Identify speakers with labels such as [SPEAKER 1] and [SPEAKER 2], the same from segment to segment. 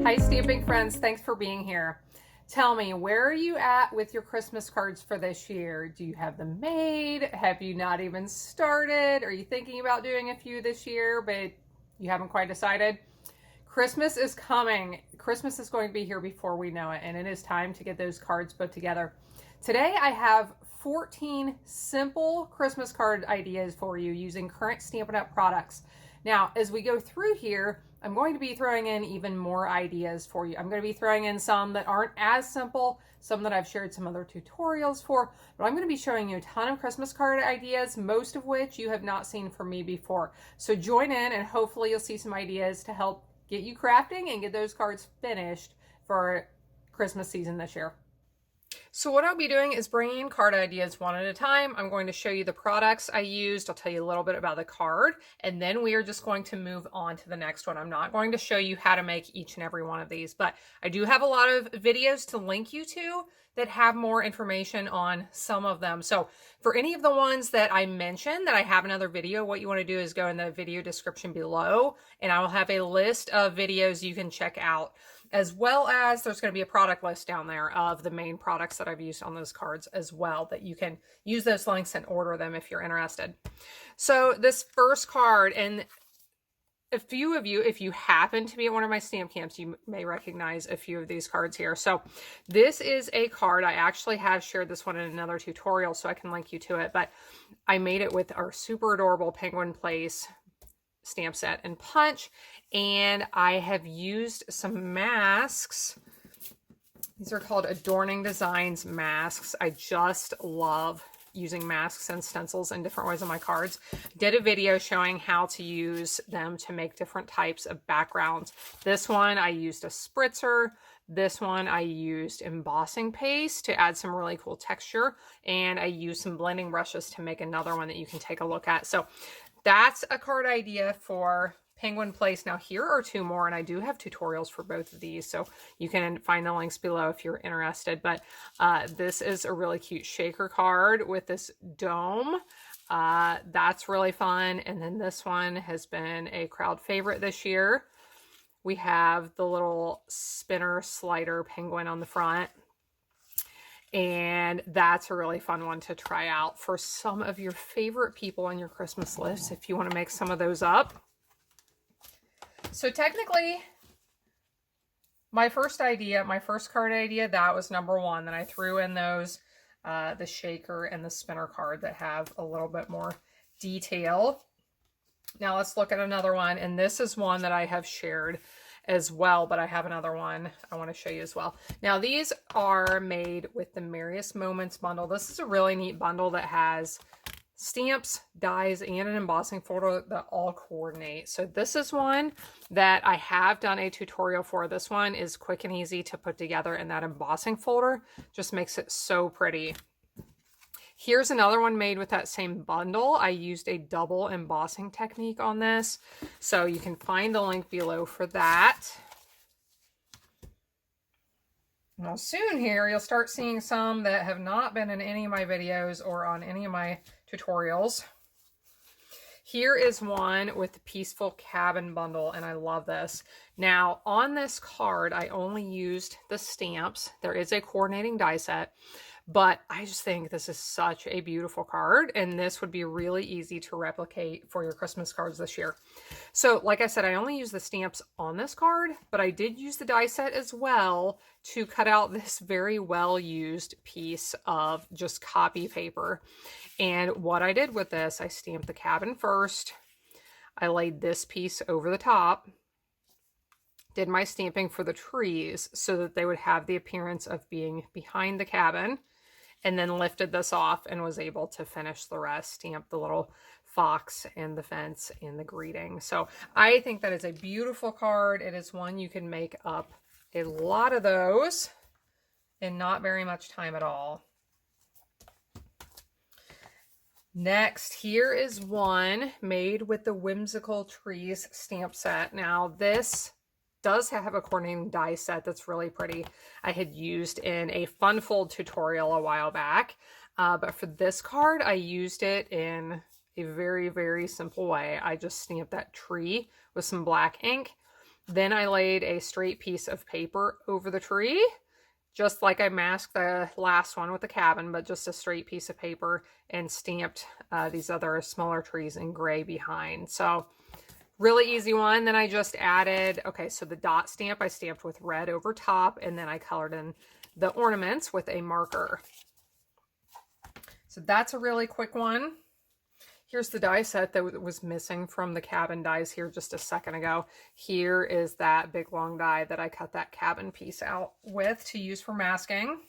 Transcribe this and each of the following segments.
[SPEAKER 1] Hi, stamping friends. Thanks for being here. Tell me, where are you at with your Christmas cards for this year? Do you have them made? Have you not even started? Are you thinking about doing a few this year, but you haven't quite decided? Christmas is coming. Christmas is going to be here before we know it, and it is time to get those cards put together. Today, I have 14 simple Christmas card ideas for you using current Stampin' Up! Products. Now, as we go through here, I'm going to be throwing in even more ideas for you. I'm going to be throwing in some that aren't as simple, some that I've shared some other tutorials for, but I'm going to be showing you a ton of Christmas card ideas, most of which you have not seen from me before. So join in and hopefully you'll see some ideas to help get you crafting and get those cards finished for Christmas season this year. So what I'll be doing is bringing in card ideas one at a time. I'm going to show you the products I used. I'll tell you a little bit about the card, and then we are just going to move on to the next one. I'm not going to show you how to make each and every one of these, but I do have a lot of videos to link you to that have more information on some of them. So for any of the ones that I mentioned that I have another video, what you want to do is go in the video description below, and I will have a list of videos you can check out, as well as there's going to be a product list down there of the main products that I've used on those cards as well, that you can use those links and order them if you're interested. So this first card, and a few of you, if you happen to be at one of my stamp camps, you may recognize a few of these cards here. So this is a card. I actually have shared this one in another tutorial, so I can link you to it, but I made it with our super adorable Penguin Place stamp set and punch, and I have used some masks. These are called Adorning Designs masks. I just love using masks and stencils in different ways on my cards. Did a video showing how to use them to make different types of backgrounds. This one I used a spritzer. This one I used embossing paste to add some really cool texture, and I used some blending brushes to make another one that you can take a look at. So that's a card idea for Penguin Place. Now here are two more, and I do have tutorials for both of these, so you can find the links below if you're interested. But this is a really cute shaker card with this dome. That's really fun. And then this one has been a crowd favorite this year. We have the little spinner slider penguin on the front, and that's a really fun one to try out for some of your favorite people on your Christmas list if you want to make some of those up. So technically, my first card idea, that was number one. Then I threw in those, the shaker and the spinner card that have a little bit more detail. Now let's look at another one, and this is one that I have shared as well, but I have another one I want to show you as well. Now these are made with the Merriest Moments bundle. This is a really neat bundle that has stamps, dies, and an embossing folder that all coordinate. So this is one that I have done a tutorial for. This one is quick and easy to put together, and that embossing folder just makes it so pretty. Here's another one made with that same bundle. I used a double embossing technique on this, so you can find the link below for that. Now soon here, you'll start seeing some that have not been in any of my videos or on any of my tutorials. Here is one with the Peaceful Cabin bundle, and I love this. Now on this card, I only used the stamps. There is a coordinating die set, but I just think this is such a beautiful card, and this would be really easy to replicate for your Christmas cards this year. So like I said, I only used the stamps on this card, but I did use the die set as well to cut out this very well used piece of just copy paper. And what I did with this, I stamped the cabin first. I laid this piece over the top, did my stamping for the trees so that they would have the appearance of being behind the cabin, and then lifted this off and was able to finish the rest, stamp the little fox and the fence and the greeting. So I think that is a beautiful card. It is one you can make up a lot of those in not very much time at all. Next, here is one made with the Whimsical Trees stamp set. Now this does have a coordinating die set that's really pretty. I had used in a fun fold tutorial a while back, but for this card I used it in a very, very simple way. I just stamped that tree with some black ink, Then I laid a straight piece of paper over the tree, just like I masked the last one with the cabin, but just a straight piece of paper, and stamped these other smaller trees in gray behind. So really easy one. Then I just added, okay, so the dot stamp I stamped with red over top, and then I colored in the ornaments with a marker. So that's a really quick one. Here's the die set that was missing from the cabin dies here just a second ago. Here is that big long die that I cut that cabin piece out with to use for masking.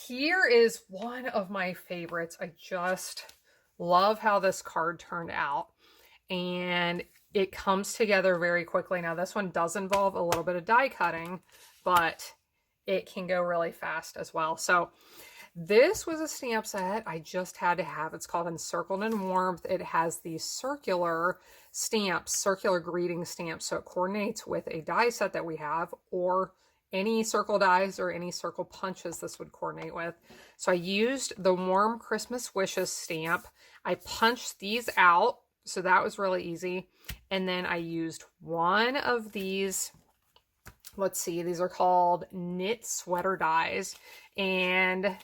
[SPEAKER 1] Here is one of my favorites. I just love how this card turned out, and it comes together very quickly. Now this one does involve a little bit of die cutting, but it can go really fast as well. So this was a stamp set I just had to have. It's called Encircled in Warmth. It has these circular stamps, circular greeting stamps, so it coordinates with a die set that we have, or any circle dies or any circle punches this would coordinate with. So I used the Warm Christmas Wishes stamp. I punched these out, so that was really easy. And then I used one of these, let's see, these are called knit sweater dies, and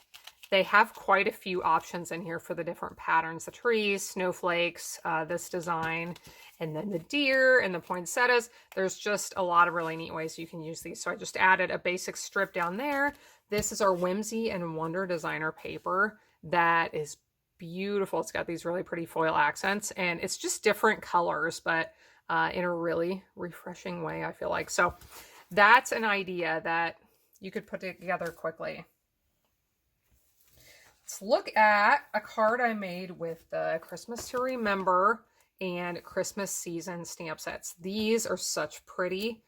[SPEAKER 1] they have quite a few options in here for the different patterns, the trees, snowflakes, this design, and then the deer and the poinsettias. There's just a lot of really neat ways you can use these. So I just added a basic strip down there. This is our Whimsy and Wonder designer paper that is beautiful. It's got these really pretty foil accents, and it's just different colors, but in a really refreshing way, I feel like. So that's an idea that you could put together quickly. Let's look at a card I made with the Christmas to Remember and Christmas season stamp sets. These are such pretty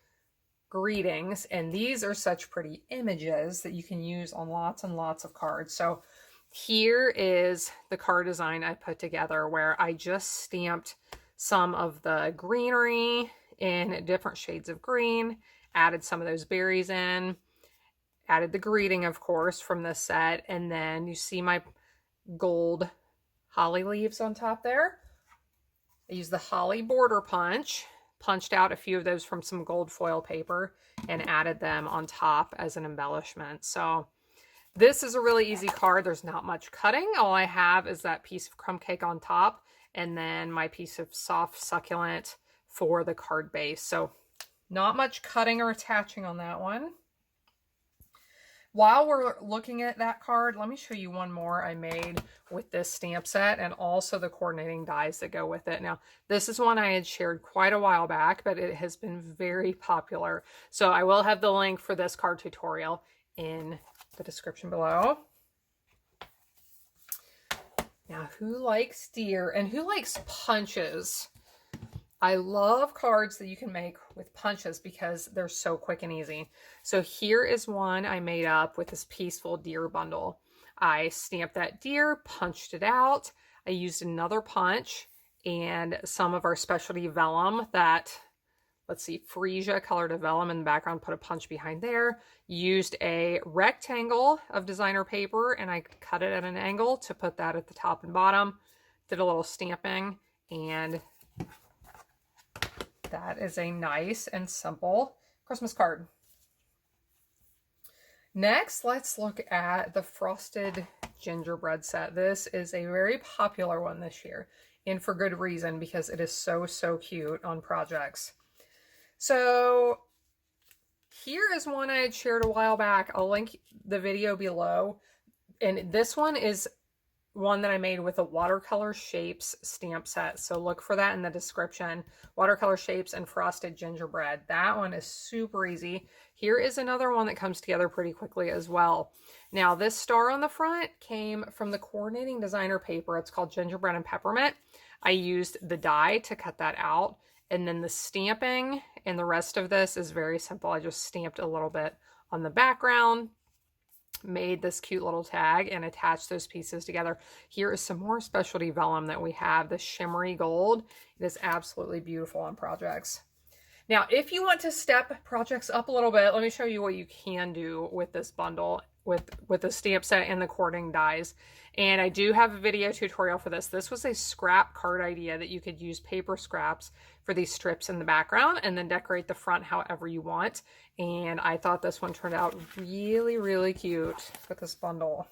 [SPEAKER 1] greetings, and these are such pretty images that you can use on lots and lots of cards. So here is the card design I put together, where I just stamped some of the greenery in different shades of green, added some of those berries in, added the greeting, of course, from this set, and then you see my gold holly leaves on top there. I used the holly border punch, punched out a few of those from some gold foil paper, and added them on top as an embellishment. So this is a really easy card. There's not much cutting. All I have is that piece of crumb cake on top, and then my piece of soft succulent for the card base. So not much cutting or attaching on that one. While we're looking at that card, let me show you one more I made with this stamp set, and also the coordinating dies that go with it. Now, this is one I had shared quite a while back, but it has been very popular. So I will have the link for this card tutorial in the description below. Now, who likes deer and who likes punches? I love cards that you can make with punches because they're so quick and easy. So here is one I made up with this Peaceful Deer bundle. I stamped that deer, punched it out. I used another punch and some of our specialty vellum that, let's see, freesia colored a vellum in the background, put a punch behind there. Used a rectangle of designer paper, and I cut it at an angle to put that at the top and bottom. Did a little stamping, and that is a nice and simple Christmas card. Next, let's look at the Frosted Gingerbread set. This is a very popular one this year, and for good reason, because it is so, so cute on projects. So here is one I had shared a while back. I'll link the video below. And this one is one that I made with a watercolor shapes stamp set. So look for that in the description. Watercolor shapes and Frosted Gingerbread. That one is super easy. Here is another one that comes together pretty quickly as well. Now, this star on the front came from the coordinating designer paper. It's called Gingerbread and Peppermint. I used the die to cut that out. And then the stamping and the rest of this is very simple. I just stamped a little bit on the background, made this cute little tag, and attached those pieces together. Here is some more specialty vellum that we have, the shimmery gold. It is absolutely beautiful on projects. Now, if you want to step projects up a little bit, let me show you what you can do with this bundle. with the stamp set and the cording dies. And I do have a video tutorial for this. This was a scrap card idea that you could use paper scraps for these strips in the background and then decorate the front however you want. And I thought this one turned out really, really cute with this bundle.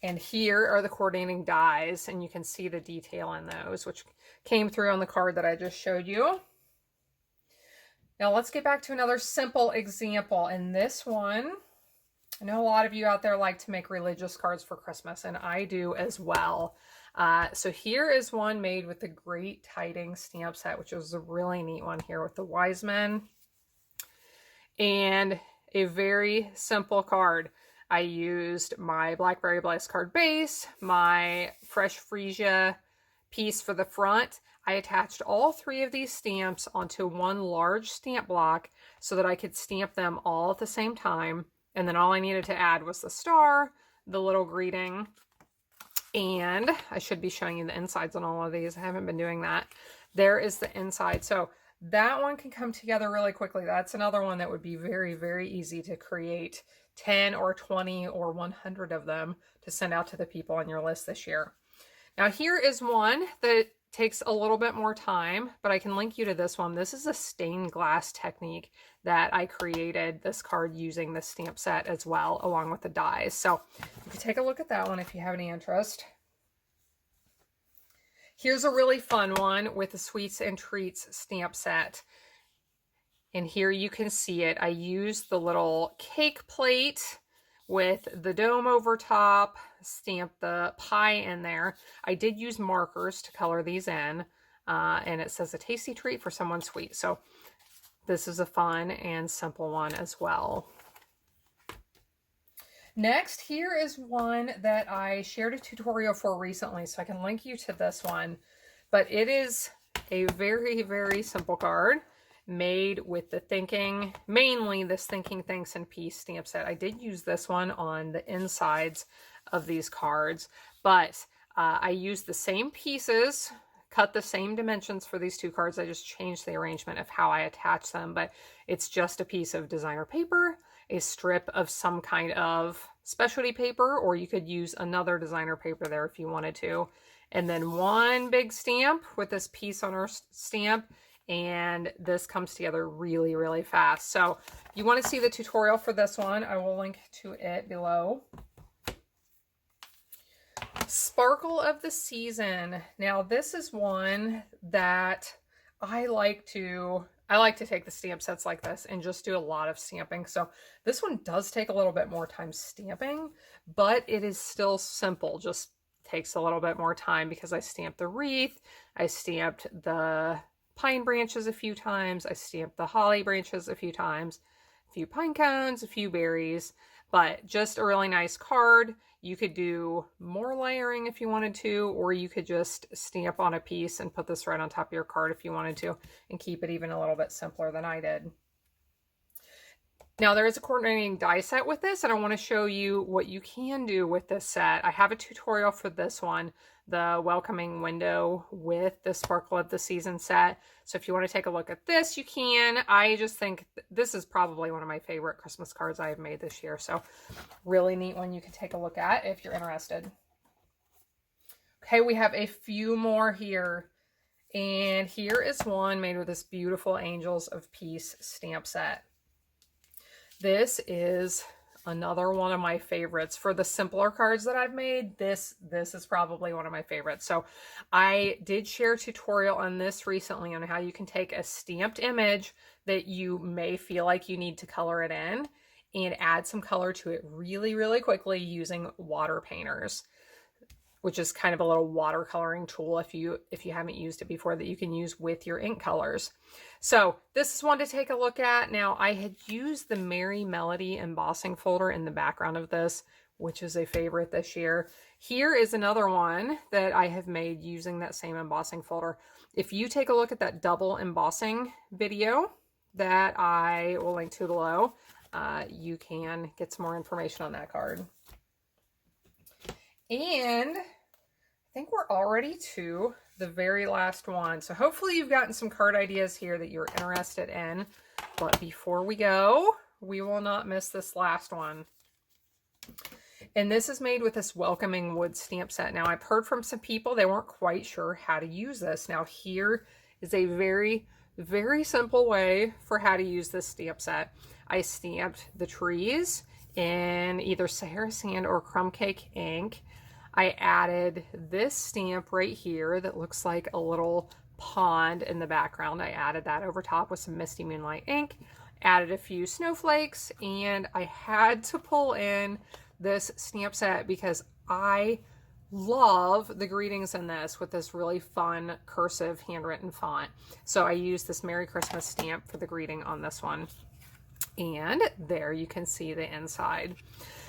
[SPEAKER 1] And here are the coordinating dies, and you can see the detail in those, which came through on the card that I just showed you. Now let's get back to another simple example. And this one, I know a lot of you out there like to make religious cards for Christmas, and I do as well. So here is one made with the Great Tidings stamp set, which is a really neat one here with the wise men. And a very simple card. I used my Blackberry Bliss card base, my Fresh Freesia piece for the front. I attached all three of these stamps onto one large stamp block so that I could stamp them all at the same time. And then all I needed to add was the star, the little greeting, and I should be showing you the insides on all of these. I haven't been doing that. There is the inside. So that one can come together really quickly. That's another one that would be very, very easy to create 10 or 20 or 100 of them to send out to the people on your list this year. Now here is one that takes a little bit more time, but I can link you to this one. This is a stained glass technique that I created this card using the stamp set as well, along with the dies. So you can take a look at that one if you have any interest. Here's a really fun one with the Sweets and Treats stamp set. And here you can see it. I used the little cake plate with the dome over top, stamped the pie in there. I did use markers to color these in, and it says a tasty treat for someone sweet. So this is a fun and simple one as well. Next, here is one that I shared a tutorial for recently, so I can link you to this one. But it is a very, very simple card made with the Thinking, mainly this Thinking Thanks and Peace stamp set. I did use this one on the insides of these cards, but I used the same pieces, cut the same dimensions for these two cards. I just changed the arrangement of how I attach them, but it's just a piece of designer paper, a strip of some kind of specialty paper, or you could use another designer paper there if you wanted to, and then one big stamp with this piece on our stamp. And this comes together really, really fast. So if you want to see the tutorial for this one, I will link to it below. Sparkle of the Season. Now this is one that I like to take the stamp sets like this and just do a lot of stamping. So this one does take a little bit more time stamping, but it is still simple. Just takes a little bit more time because I stamped the wreath, I stamped the pine branches a few times, I stamped the holly branches a few times, a few pine cones, a few berries, but just a really nice card. You could do more layering if you wanted to, or you could just stamp on a piece and put this right on top of your card if you wanted to, and keep it even a little bit simpler than I did. Now there is a coordinating die set with this, and I want to show you what you can do with this set. I have a tutorial for this one, the Welcoming Window with the Sparkle of the Season set. So if you want to take a look at this, you can. I just think this is probably one of my favorite Christmas cards I have made this year. So really neat one you can take a look at if you're interested. Okay, we have a few more here. And here is one made with this beautiful Angels of Peace stamp set. This is another one of my favorites. For the simpler cards that I've made, this is probably one of my favorites. So I did share a tutorial on this recently on how you can take a stamped image that you may feel like you need to color it in and add some color to it really, really quickly using water painters, which is kind of a little watercoloring tool if you haven't used it before, that you can use with your ink colors. So this is one to take a look at. Now I had used the Merry Melody embossing folder in the background of this, which is a favorite this year. Here is another one that I have made using that same embossing folder. If you take a look at that double embossing video that I will link to below, you can get some more information on that card. And I think we're already to the very last one. So hopefully you've gotten some card ideas here that you're interested in. But before we go, We will not miss this last one. And this is made with this welcoming wood stamp set. Now, I've heard from some people they weren't quite sure how to use this. Now, here is a very, very simple way for how to use this stamp set. I stamped the trees in either Sahara Sand or Crumb Cake ink. I added this stamp right here that looks like a little pond in the background. I added that over top with some Misty Moonlight ink, added a few snowflakes, and I had to pull in this stamp set because I love the greetings in this with this really fun cursive handwritten font. So I used this Merry Christmas stamp for the greeting on this one. And there you can see the inside.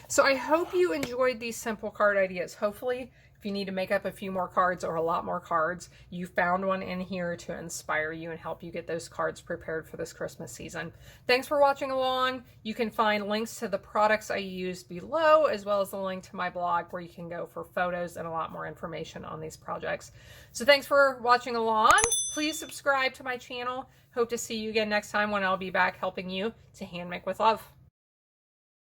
[SPEAKER 1] So I hope you enjoyed these simple card ideas. Hopefully, if you need to make up a few more cards or a lot more cards, you found one in here to inspire you and help you get those cards prepared for this Christmas season. Thanks for watching along. You can find links to the products I used below, as well as the link to my blog where you can go for photos and a lot more information on these projects. So thanks for watching along. Please subscribe to my channel. Hope to see you again next time when I'll be back helping you to hand make with love.